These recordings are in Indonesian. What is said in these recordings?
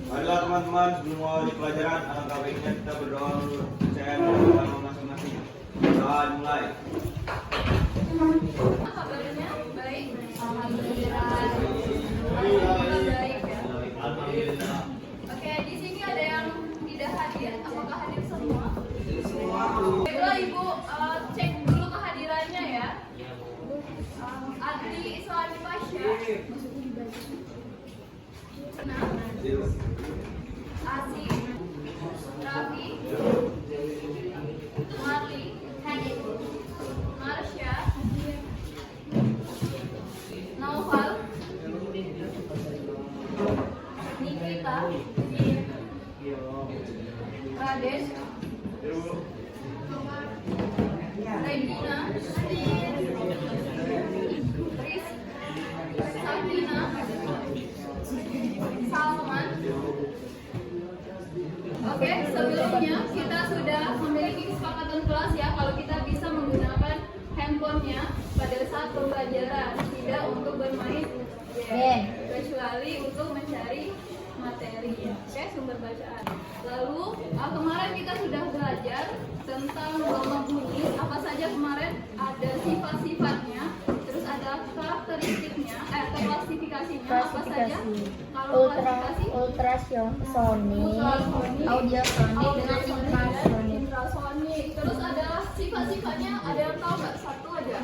Baiklah teman-teman, sebelum mulai pelajaran, alangkah baiknya kita berdoa dulu. Saya berdoa masing-masing. Doa mulai. Kabarnya baik. Alhamdulillah. Alhamdulillah baik ya. Alhamdulillah. Oke, di sini ada yang tidak hadir. Apakah hadir semua? Baiklah Ibu, cek dulu kehadirannya ya. Adli Islami Pasha. Nah, Asih, Raffi, Marli, Marsha, Naufal, Nikita, Raden, Regina, Riz, Sakina, Salman. Oke, sebelumnya kita sudah memiliki kesepakatan kelas ya kalau kita bisa menggunakan handphonenya pada saat pembelajaran, tidak untuk bermain game, kecuali untuk mencari materi ya. Oke, sumber bacaan. Lalu kemarin kita sudah belajar tentang gama bunyi. Apa saja kemarin? Ada sifat-sifatnya, terus ada karakteristiknya, klasifikasinya apa saja? Kalau klasifikasi ultrasonik, audiosonik, dengan infrasonik. infrasonik. Terus ada sifat-sifatnya, ada yang tahu nggak? Satu aja.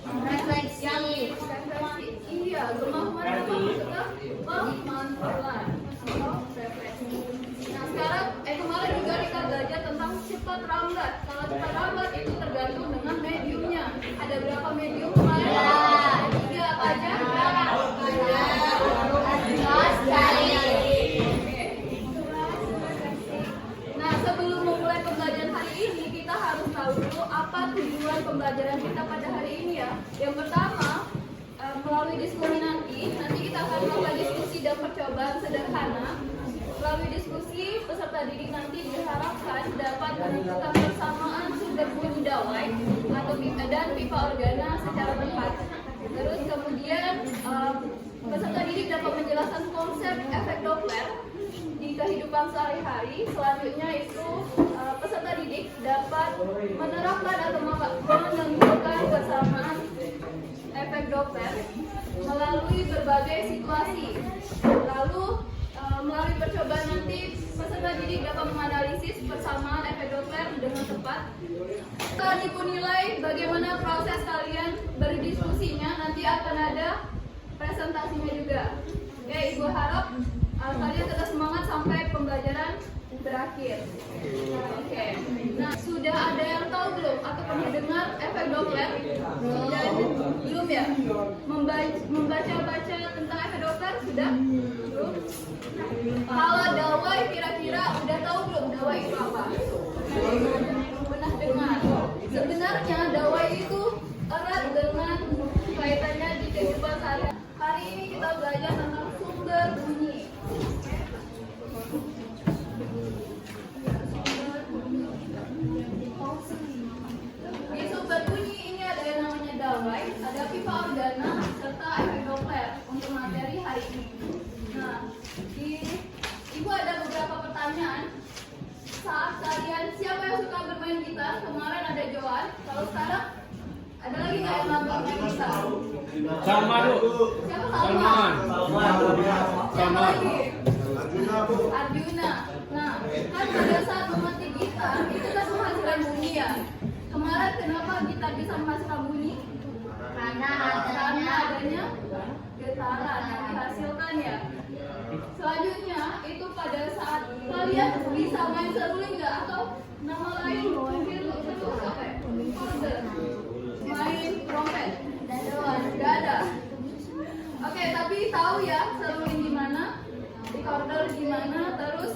Refleksi. Refleksi. Iya, kemampuan maksudnya pemantulan atau refleksi. Nah sekarang, kemarin juga kita belajar tentang cepat lambat. Kalau cepat lambat itu tergantung dengan mediumnya. Ada berapa medium kemarin? Tiga apa aja? Nah sebelum memulai pembelajaran hari ini, kita harus tahu dulu apa tujuan pembelajaran kita pada hari ini ya. Yang pertama, melalui diskusi nanti kita akan melakukan diskusi dan percobaan sederhana. Melalui diskusi, peserta didik nanti diharapkan dapat menentukan persamaan sumber bunyi dawai atau dan pipa organa secara tepat. Terus kemudian peserta didik dapat menjelaskan konsep efek Doppler di kehidupan sehari-hari. Selanjutnya itu peserta didik dapat menerapkan atau menentukan persamaan efek Doppler melalui berbagai situasi. Lalu melalui percobaan nanti peserta didik dapat menganalisis persamaan efek Doppler dengan tepat. Setelah nilai bagaimana proses kalian berdiskusinya, nanti akan ada presentasinya juga. Ya, Ibu harap kalian tetap semangat sampai pembelajaran berakhir. Oke. Nah, sudah ada yang tahu belum atau pernah dengar efek Doppler? Belum ya? Membaca-baca tentang efek Doppler sudah? Belum? Kalau dawai kira-kira udah tahu belum dawai itu apa? Pernah dengar? Sebenarnya dawai itu erat dengan kaitannya di kehidupan sehari. Hari ini kita belajar tentang sumber bunyi. Di sumber bunyi ini ada yang namanya dawai, ada pipa organa, serta efek Doppler untuk materi hari ini. Nah, Ibu ada beberapa pertanyaan. Saat kalian, siapa yang suka bermain gitar? Kemarin ada Joan, kalau sekarang ada lagi nggak yang bermain gitar? Sama Bu. Siapa Salman. Siapa lagi? Arjuna. Nah, kan pada saat memetik gitar itu kan menghasilkan bunyi ya. Kemarin kenapa gitar bisa menghasilkan bunyi? Karena adanya getaran yang dihasilkan ya. Selanjutnya itu pada saat kalian bisa main seruling nggak atau nama lain mungkin itu apa ya? Recorder. Main trompet. Nggak ada. Oke, tapi tahu ya seruling gimana? Recorder gimana? Terus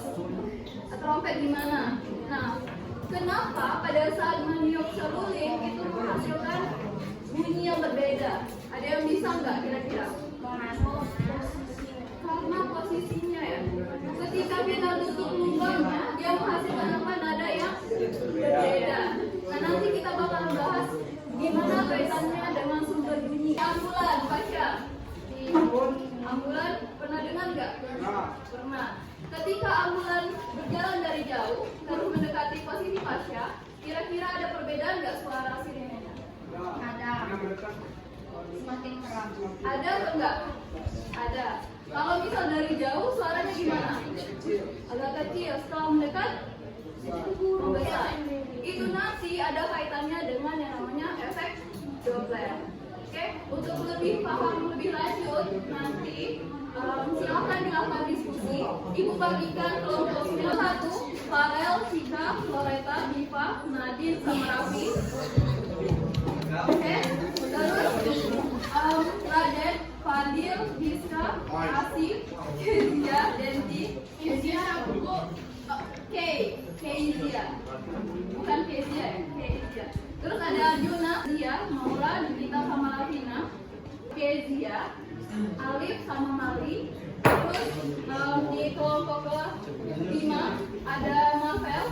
trompet gimana? Nah, kenapa pada saat meniup seruling itu menghasilkan bunyi yang berbeda? Ada yang bisa nggak kira-kira? karena posisinya ya. Ketika kita tutup lubangnya, dia menghasilkan apa? Nada yang berbeda. Nah, nanti kita bakal bahas gimana kaitannya dengan sumber bunyi. Ambulan, Pasha. Ambulan pernah dengar nggak? Pernah. Ketika ambulan berjalan dari jauh terus mendekati posisi Pasha, kira-kira ada perbedaan nggak suara sirenenya? Ada. Semakin terang. Ada atau enggak? Ada. Kalau misal dari jauh suaranya gimana? Agak kecil. Setelah mendekat membesar. Itu nanti ada kaitannya dengan yang namanya efek Doppler. Oke, untuk lebih paham lebih lanjut nanti silakan dilakukan diskusi. Ibu bagikan kelompok 1, Farel, Cika, Floreta, Diva, Nadine, sama Raffi. Oke, terus Raden, Fadil, Giska, Asif, Kezia, Denti, Kezia, Kezia, bukan Kezia ya, Kezia. Terus ada Arjuna, Zia, Maura, Dita sama Lavina, Kezia, Alif sama Mali. Terus di kelompok ke-5 ada Mavel,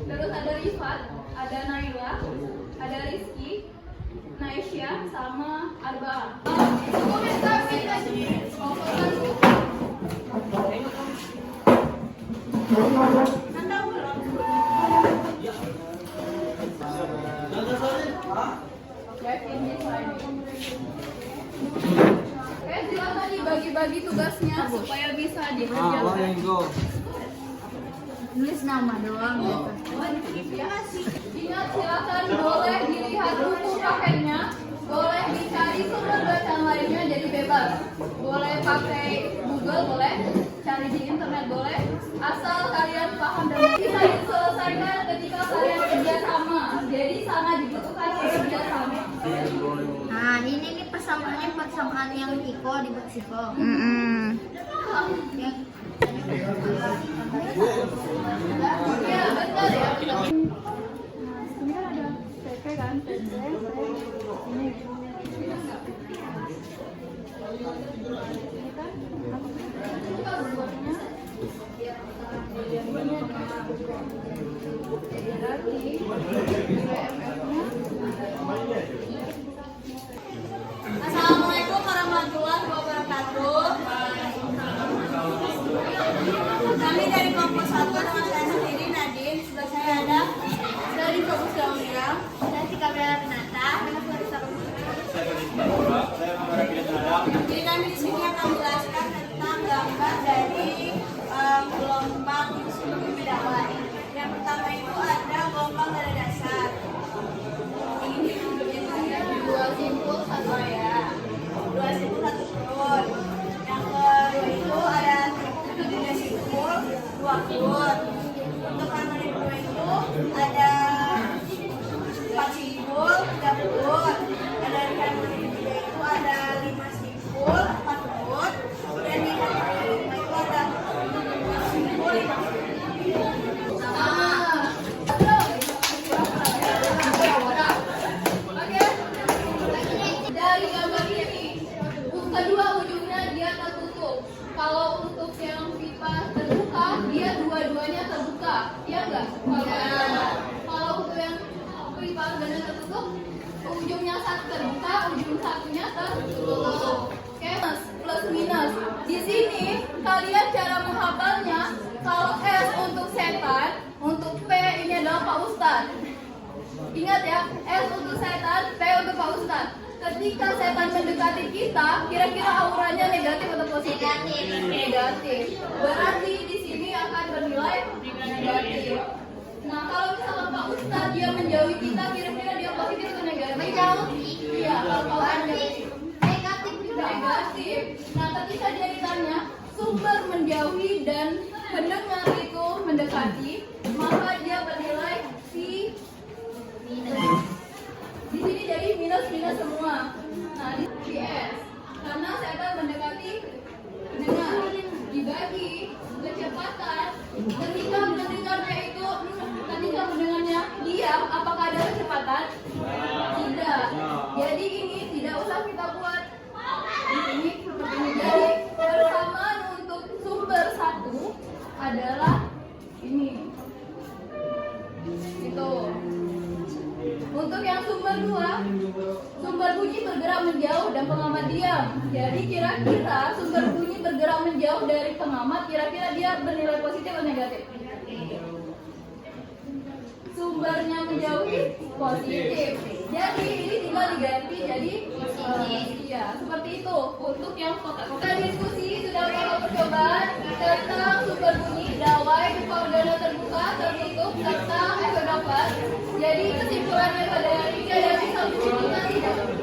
terus ada Rifat, ada Naila, ada Rizky, Naisha sama Arba. Komentar Oke, silakan dibagi-bagi tugasnya supaya bisa dikerjakan. Nulis nama doang gitu. Ingat, silakan boleh dilihat buku pakainya, boleh dicari sumber bacaan lainnya, jadi bebas. Boleh pakai Google, boleh cari di internet, boleh. Asal kalian paham dan bisa diselesaikan ketika kalian kerjasama. Jadi sangat dibutuhkan kerjasama. Nah, ini nih persamaan yang Iko di Meksiko. Yang Ya, betul ya. Ini kan ada PP kan, PP, ini. Assalamualaikum warahmatullahi wabarakatuh. Kami dari kelompok 1, nama saya sendiri Nadine. Sebelah saya ada dari kelompok Gaunira, saya Tika Bella Renata, nama saya Risa Jadi kami di sini akan menjelaskan tentang gambar dari gelombang berbeda lain. Yang pertama itu ada gelombang nada dasar. Ini dua simpul satu ya, dua simpul satu kurun. Yang kedua itu ada tiga simpul dua kurun. Untuk harmoni kedua itu ada 4 simpul 3 kurun. Ada di harmoni ketiga itu ada 5 simpul 4 kurun. Dan di harmoni kelima itu ada 5 simpul 5 kurun. Dari gambar ini, kedua ujungnya dia tertutup. Kalau untuk yang pipa terbuka, dia dua-duanya terbuka, iya enggak? Kalau untuk yang pipa ganda tertutup, ujungnya satu terbuka, ujung satunya tertutup. Oke, plus minus. Di sini kalian cara menghafalnya, kalau S untuk setan, untuk P ini adalah Pak Ustadz. Ingat ya, S untuk setan, P untuk Pak Ustadz. Ketika setan mendekati kita, kira-kira auranya negatif atau positif? Negatif. Berarti di sini akan bernilai negatif. Nah, kalau misalnya Pak Ustadz dia menjauhi kita, kira-kira dia positif atau negatif? Menjauhi. Iya, kalau Negatif. Negatif juga. negatif. Nah, ketika dia ditanya sumber menjauhi dan pendengar itu mendekati, maka dia bernilai si minus. Di sini jadi minus semua. Nah, di S karena setan mendekati pendengar dibagi kecepatan. Ketika mendengarnya itu, ketika mendengarnya diam, apakah ada kecepatan? Tidak. Jadi ini tidak usah kita buat. Ini seperti ini. Jadi persamaan adalah ini. Itu. Untuk yang sumber 2, sumber bunyi bergerak menjauh dan pengamat diam. Jadi kira-kira sumber bunyi bergerak menjauh dari pengamat, kira-kira dia bernilai positif atau negatif? Sumbernya menjauhi positif. Jadi ini tinggal diganti jadi iya, seperti itu. Untuk yang kita diskusi sudah melakukan percobaan tentang sumber bunyi, dawai, pipa udara terbuka, tertutup, serta efek Doppler. Jadi kesimpulannya pada hari ini ada bisa disimpulkan tidak?